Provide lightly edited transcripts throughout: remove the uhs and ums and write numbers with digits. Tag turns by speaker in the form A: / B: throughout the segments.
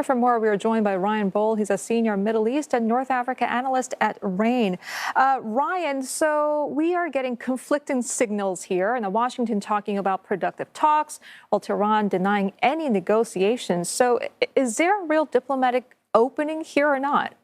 A: For more, we are joined by Ryan Bohl. He's a senior Middle East and North Africa analyst at RAIN. Ryan, so we are getting conflicting signals here, and Washington talking about productive talks, while Tehran denying any negotiations. So is there a real diplomatic opening here or not?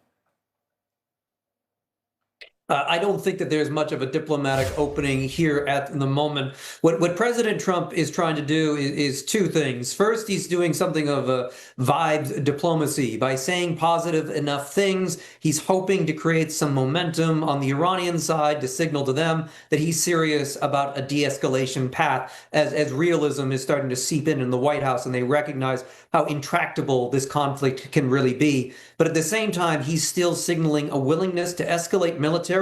B: I don't think that there's much of a diplomatic opening here at the moment. What President Trump is trying to do is two things. First, he's doing something of a vibes diplomacy. By saying positive enough things, he's hoping to create some momentum on the Iranian side to signal to them that he's serious about a de-escalation path as realism is starting to seep in the White House and they recognize how intractable this conflict can really be. But at the same time, he's still signaling a willingness to escalate militarily.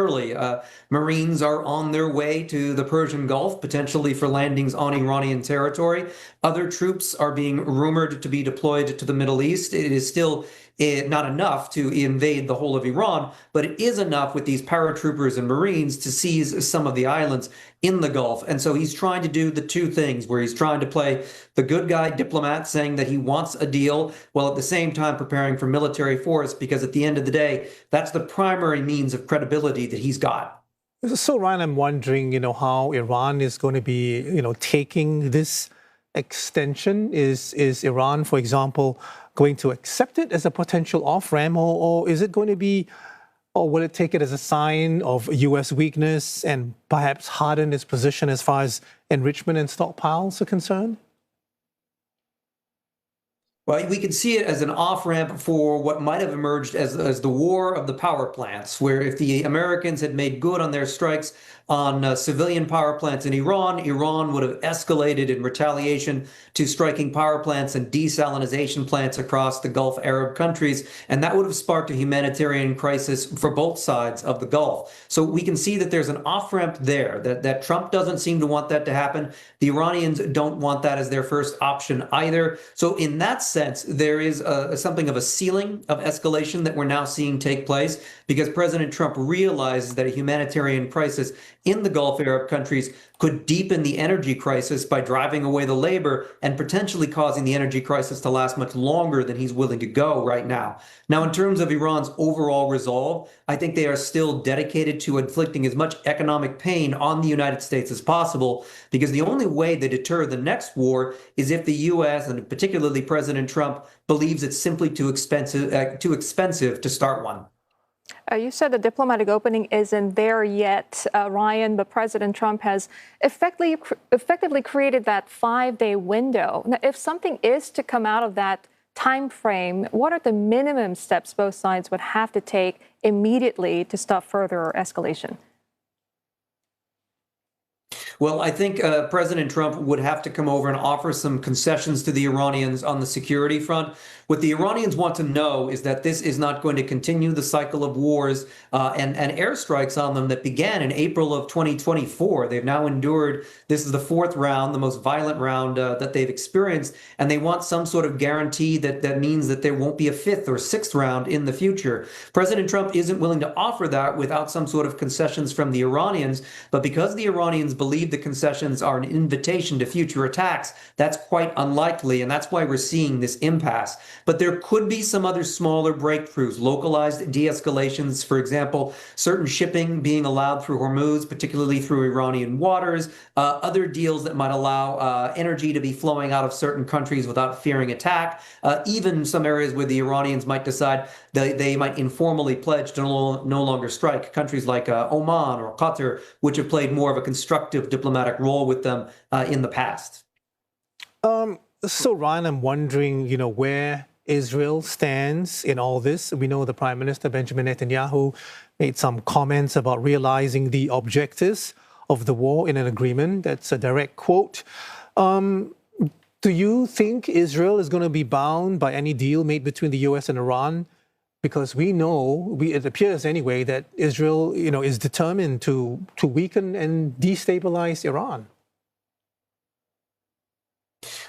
B: Marines are on their way to the Persian Gulf, potentially for landings on Iranian territory. Other troops are being rumored to be deployed to the Middle East. It is still not enough to invade the whole of Iran, but it is enough with these paratroopers and Marines to seize some of the islands in the Gulf. And so he's trying to do the two things where he's trying to play the good guy diplomat, saying that he wants a deal, while at the same time preparing for military force, because at the end of the day, that's the primary means of credibility that he's got.
C: So, Ryan, I'm wondering, how Iran is going to be, taking this extension. Is Iran, for example, going to accept it as a potential off-ramp, or is it going to be, or will it take it as a sign of U.S. weakness and perhaps harden its position as far as enrichment and stockpiles are concerned?
B: Well, we can see it as an off-ramp for what might have emerged as the war of the power plants, where if the Americans had made good on their strikes on civilian power plants in Iran, Iran would have escalated in retaliation to striking power plants and desalinization plants across the Gulf Arab countries, and that would have sparked a humanitarian crisis for both sides of the Gulf. So we can see that there's an off-ramp there, that Trump doesn't seem to want that to happen. The Iranians don't want that as their first option either. So in that sense, there is something of a ceiling of escalation that we're now seeing take place, because President Trump realizes that a humanitarian crisis in the Gulf Arab countries could deepen the energy crisis by driving away the labor and potentially causing the energy crisis to last much longer than he's willing to go right now. Now, in terms of Iran's overall resolve, I think they are still dedicated to inflicting as much economic pain on the United States as possible, because the only way they deter the next war is if the U.S. and particularly President Trump believes it's simply too expensive to start one.
A: You said the diplomatic opening isn't there yet, Ryan, but President Trump has effectively created that 5-day window. Now, if something is to come out of that time frame, what are the minimum steps both sides would have to take immediately to stop further escalation?
B: Well, I think President Trump would have to come over and offer some concessions to the Iranians on the security front. What the Iranians want to know is that this is not going to continue the cycle of wars and airstrikes on them that began in April of 2024. They've now endured, this is the fourth round, the most violent round that they've experienced, and they want some sort of guarantee that means that there won't be a fifth or sixth round in the future. President Trump isn't willing to offer that without some sort of concessions from the Iranians, but because the Iranians believe the concessions are an invitation to future attacks, that's quite unlikely, and that's why we're seeing this impasse. But there could be some other smaller breakthroughs, localized de-escalations, for example, certain shipping being allowed through Hormuz, particularly through Iranian waters, other deals that might allow energy to be flowing out of certain countries without fearing attack, even some areas where the Iranians might decide they might informally pledge to no longer strike, countries like Oman or Qatar, which have played more of a constructive diplomatic role with them in the past.
C: So, Ryan, I'm wondering, where Israel stands in all this. We know the Prime Minister, Benjamin Netanyahu, made some comments about realizing the objectives of the war in an agreement. That's a direct quote. Do you think Israel is going to be bound by any deal made between the U.S. and Iran? Because we know, it appears anyway, that Israel, is determined to weaken and destabilize Iran.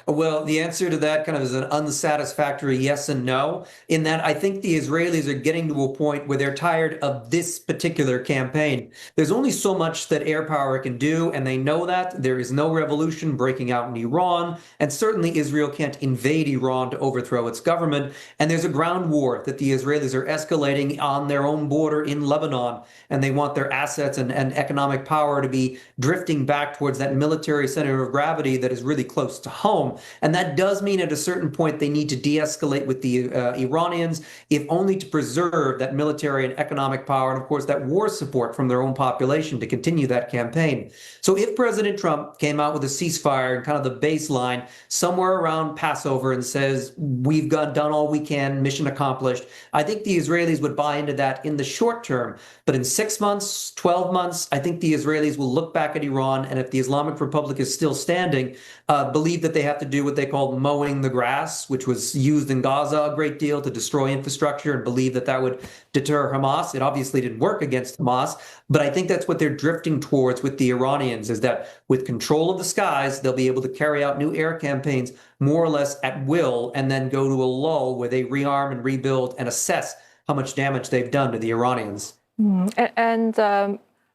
B: Well, the answer to that kind of is an unsatisfactory yes and no, in that I think the Israelis are getting to a point where they're tired of this particular campaign. There's only so much that air power can do, and they know that. There is no revolution breaking out in Iran, and certainly Israel can't invade Iran to overthrow its government. And there's a ground war that the Israelis are escalating on their own border in Lebanon, and they want their assets and economic power to be drifting back towards that military center of gravity that is really close to home. And that does mean at a certain point they need to de-escalate with the Iranians, if only to preserve that military and economic power, and of course that war support from their own population to continue that campaign. So if President Trump came out with a ceasefire and kind of the baseline somewhere around Passover and says, we've done all we can, mission accomplished, I think the Israelis would buy into that in the short term. But in 6 months, 12 months, I think the Israelis will look back at Iran, and if the Islamic Republic is still standing, believe that they have to do what they call mowing the grass, which was used in Gaza a great deal to destroy infrastructure, and believe that that would deter Hamas. It obviously didn't work against Hamas, but I think that's what they're drifting towards with the Iranians, is that with control of the skies, they'll be able to carry out new air campaigns more or less at will, and then go to a lull where they rearm and rebuild and assess how much damage they've done to the Iranians.
A: And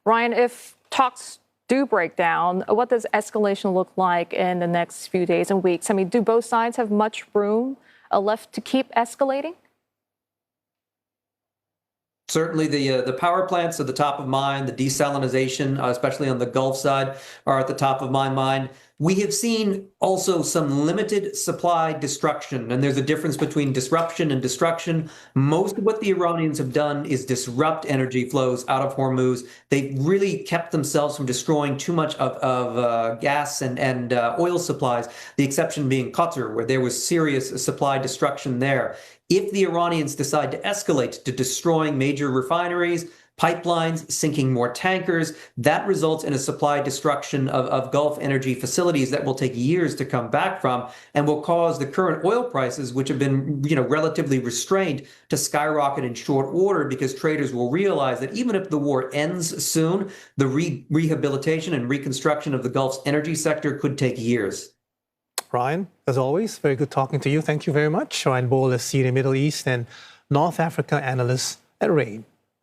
A: Ryan, if talks do break down, what does escalation look like in the next few days and weeks? I mean, do both sides have much room left to keep escalating?
B: Certainly, the power plants are the top of mind. The desalinization, especially on the Gulf side, are at the top of my mind. We have seen also some limited supply destruction, and there's a difference between disruption and destruction. Most of what the Iranians have done is disrupt energy flows out of Hormuz. They've really kept themselves from destroying too much of gas and oil supplies, the exception being Qatar, where there was serious supply destruction there. If the Iranians decide to escalate to destroying major refineries, pipelines, sinking more tankers, that results in a supply destruction of Gulf energy facilities that will take years to come back from, and will cause the current oil prices, which have been relatively restrained, to skyrocket in short order, because traders will realize that even if the war ends soon, the rehabilitation and reconstruction of the Gulf's energy sector could take years.
C: Ryan, as always, very good talking to you. Thank you very much. Ryan Bowles is Senior Middle East and North Africa Analyst at RAIN.